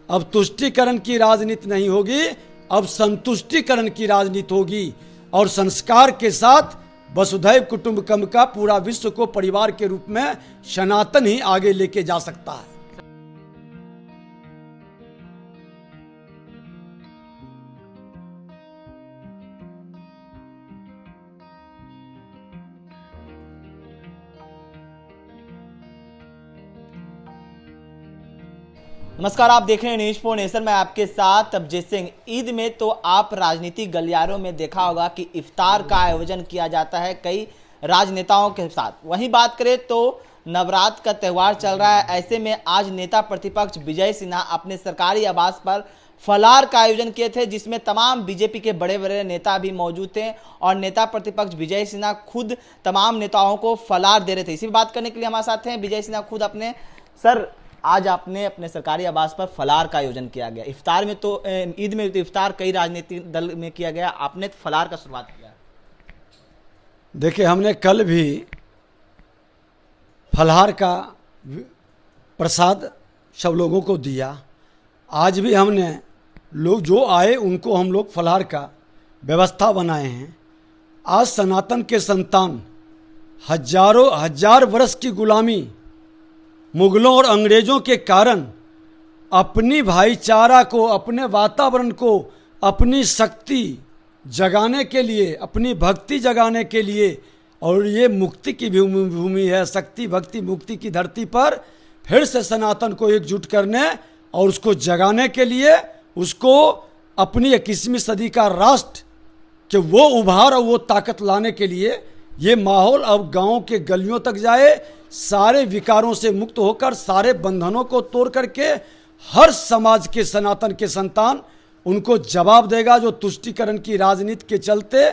अब तुष्टीकरण की राजनीति नहीं होगी, अब संतुष्टीकरण की राजनीति होगी। और संस्कार के साथ वसुधैव कुटुंबकम का पूरा विश्व को परिवार के रूप में सनातन ही आगे लेके जा सकता है। नमस्कार, आप देख रहे हैं न्यूज़ 4 नेशन में आपके साथ अभिजीत सिंह। ईद में तो आप राजनीतिक गलियारों में देखा होगा कि इफ्तार का आयोजन किया जाता है कई राजनेताओं के साथ। वहीं बात करें तो नवरात्र का त्यौहार चल रहा है, ऐसे में आज नेता प्रतिपक्ष विजय सिन्हा अपने सरकारी आवास पर फलार का आयोजन किए थे, जिसमें तमाम बीजेपी के बड़े बड़े नेता भी मौजूद थे और नेता प्रतिपक्ष विजय सिन्हा खुद तमाम नेताओं को फलार दे रहे थे। इसी बात करने के लिए हमारे साथ हैं विजय सिन्हा खुद अपने। सर, आज आपने अपने सरकारी आवास पर फलार का आयोजन किया गया। इफ्तार में तो ईद में तो इफ्तार कई राजनीतिक दल में किया गया, आपने फलार का शुरुआत किया। देखिए, हमने कल भी फलाहार का प्रसाद सब लोगों को दिया। आज भी हमने लोग जो आए उनको हम लोग फलाहार का व्यवस्था बनाए हैं। आज सनातन के संतान हजार वर्ष की गुलामी मुगलों और अंग्रेजों के कारण अपनी भाईचारा को, अपने वातावरण को, अपनी शक्ति जगाने के लिए, अपनी भक्ति जगाने के लिए, और ये मुक्ति की भूमि है, शक्ति भक्ति मुक्ति की धरती पर फिर से सनातन को एकजुट करने और उसको जगाने के लिए, उसको अपनी 21वीं सदी का राष्ट्र कि वो उभार और वो ताकत लाने के लिए ये माहौल अब गाँव के गलियों तक जाए, सारे विकारों से मुक्त होकर, सारे बंधनों को तोड़ करके हर समाज के सनातन के संतान उनको जवाब देगा जो तुष्टीकरण की राजनीति के चलते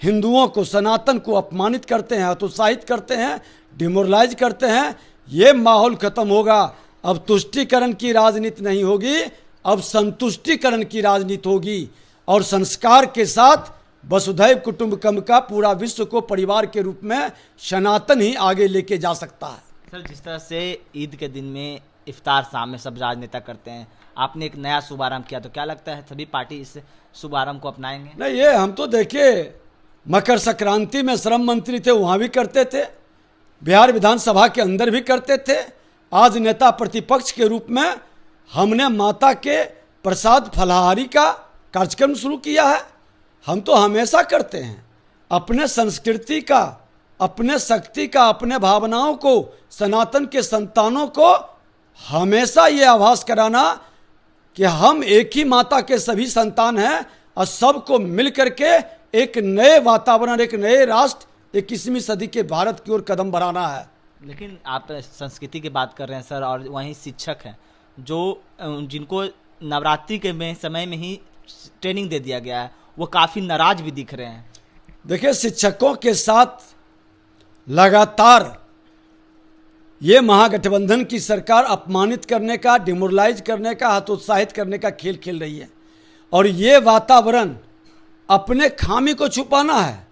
हिंदुओं को, सनातन को अपमानित करते हैं, हतोत्साहित करते हैं, डिमोरलाइज करते हैं। ये माहौल खत्म होगा। अब तुष्टीकरण की राजनीति नहीं होगी, अब संतुष्टीकरण की राजनीति होगी। और संस्कार के साथ वसुधैव कुटुंबकम का पूरा विश्व को परिवार के रूप में सनातन ही आगे लेके जा सकता है। सर, जिस तरह से ईद के दिन में इफ्तार शाम में सब राजनेता करते हैं, आपने एक नया शुभारंभ किया, तो क्या लगता है सभी पार्टी इस शुभारंभ को अपनाएंगे? नहीं, ये हम तो देखिए मकर संक्रांति में श्रम मंत्री थे, वहाँ भी करते थे, बिहार विधानसभा के अंदर भी करते थे। आज नेता प्रतिपक्ष के रूप में हमने माता के प्रसाद फलाहारी का कार्यक्रम शुरू किया है। हम तो हमेशा करते हैं अपने संस्कृति का, अपने शक्ति का, अपने भावनाओं को, सनातन के संतानों को हमेशा ये आभास कराना कि हम एक ही माता के सभी संतान हैं और सबको मिल करके एक नए वातावरण, एक नए राष्ट्र, 21वीं सदी के भारत की ओर कदम बढ़ाना है। लेकिन आप संस्कृति की बात कर रहे हैं सर, और वहीं शिक्षक हैं जिनको नवरात्रि के समय में ही ट्रेनिंग दे दिया गया है, वो काफ़ी नाराज भी दिख रहे हैं। देखिए, शिक्षकों के साथ लगातार ये महागठबंधन की सरकार अपमानित करने का, डिमोरलाइज करने का, हतोत्साहित करने का खेल खेल रही है। और ये वातावरण अपने खामी को छुपाना है।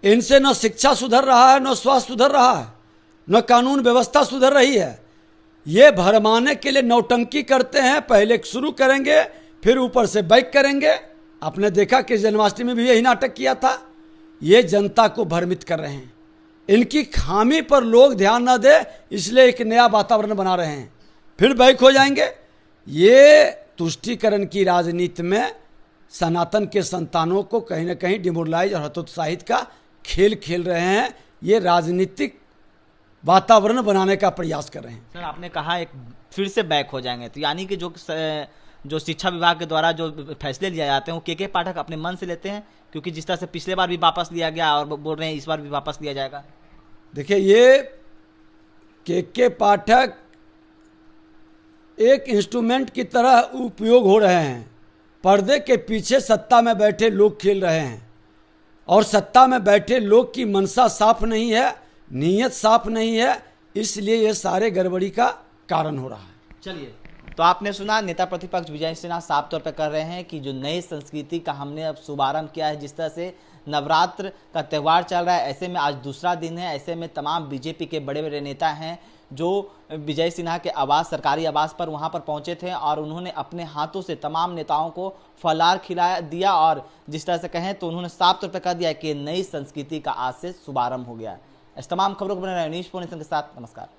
इनसे न शिक्षा सुधर रहा है, न स्वास्थ्य सुधर रहा है, न कानून व्यवस्था सुधर रही है। ये भरमाने के लिए नौटंकी करते हैं। पहले शुरू करेंगे, फिर ऊपर से बैक करेंगे। आपने देखा कि जन्माष्टमी में भी यही नाटक किया था। ये जनता को भ्रमित कर रहे हैं। इनकी खामी पर लोग ध्यान न दे, इसलिए एक नया वातावरण बना रहे हैं, फिर बैक हो जाएंगे। ये तुष्टीकरण की राजनीति में सनातन के संतानों को कहीं ना कहीं डिमोरलाइज और हतोत्साहित का खेल खेल रहे हैं। ये राजनीतिक वातावरण बनाने का प्रयास कर रहे हैं। सर, आपने कहा एक फिर से बैक हो जाएंगे, तो यानी कि जो शिक्षा विभाग के द्वारा जो फैसले लिए जाते हैं वो के पाठक अपने मन से लेते हैं, क्योंकि जिस तरह से पिछले बार भी वापस लिया गया और बोल रहे हैं इस बार भी वापस लिया जाएगा। देखिए, ये के पाठक एक इंस्ट्रूमेंट की तरह उपयोग हो रहे हैं। पर्दे के पीछे सत्ता में बैठे लोग खेल रहे हैं, और सत्ता में बैठे लोग की मनसा साफ नहीं है, नीयत साफ नहीं है, इसलिए ये सारे गड़बड़ी का कारण हो रहा है। चलिए, तो आपने सुना, नेता प्रतिपक्ष विजय सिन्हा साफ तौर पर कर रहे हैं कि जो नई संस्कृति का हमने अब शुभारंभ किया है, जिस तरह से नवरात्र का त्यौहार चल रहा है, ऐसे में आज दूसरा दिन है, ऐसे में तमाम बीजेपी के बड़े बड़े नेता हैं जो विजय सिन्हा के आवास, सरकारी आवास पर वहां पर पहुंचे थे और उन्होंने अपने हाथों से तमाम नेताओं को फलाहार खिलाया दिया और जिस तरह से कहें तो उन्होंने साफ तौर पर कह दिया कि नई संस्कृति का आज से शुभारंभ हो गया है। इस तमाम खबरों को बने रहे नीश पोनेसन के साथ। नमस्कार।